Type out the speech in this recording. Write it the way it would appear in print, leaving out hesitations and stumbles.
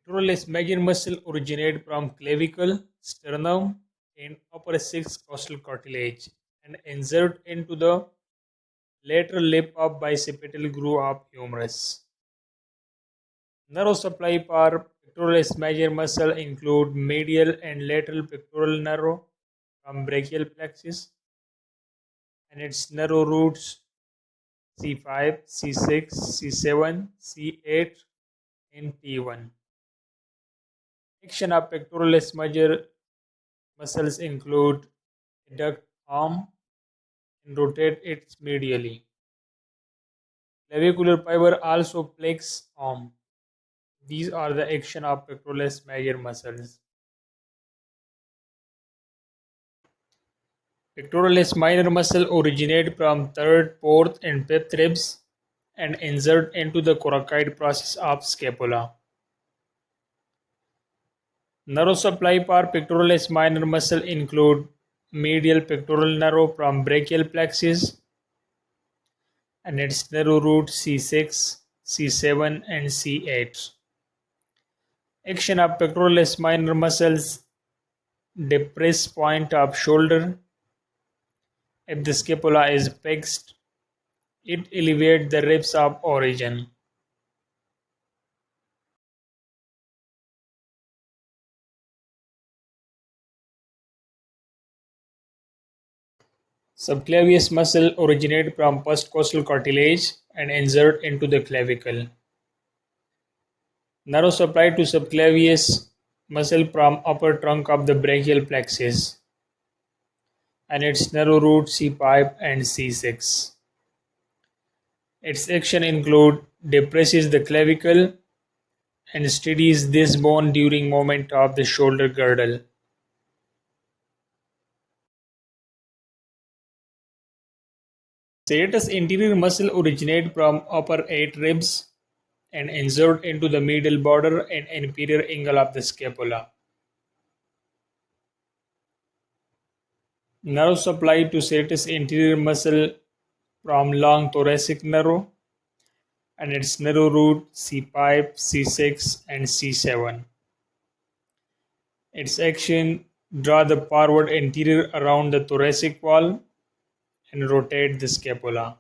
Pectoralis major muscle originate from clavicle, sternum, and upper six costal cartilage and insert into the lateral lip of bicipital groove of humerus. Nerve supply for pectoralis major muscle include medial and lateral pectoral nerve from brachial plexus and its nerve roots C5, C6, C7, C8, and T1. Action of pectoralis major muscles include adduct arm and rotate it medially. Clavicular fiber also flex arm. These are the action of pectoralis major muscles. Pectoralis minor muscle originate from third, fourth, and fifth ribs and insert into the coracoid process of scapula. Nerve supply for pectoralis minor muscle include medial pectoral nerve from brachial plexus and its nerve root C6, C7, and C8. Action of pectoralis minor muscles depress point of shoulder. If the scapula is fixed, it elevates the ribs of origin. Subclavius muscle originate from postcostal cartilage and insert into the clavicle. Nerve supply to subclavius muscle from upper trunk of the brachial plexus and its nerve root C5 and C6. Its action include depresses the clavicle and steadies this bone during movement of the shoulder girdle. Serratus anterior muscle originate from upper 8 ribs and insert into the medial border and inferior angle of the scapula. Nerve supply to serratus anterior muscle from long thoracic nerve and its nerve root C5, C6, and C7. Its action draw the forward anterior around the thoracic wall and rotate the scapula.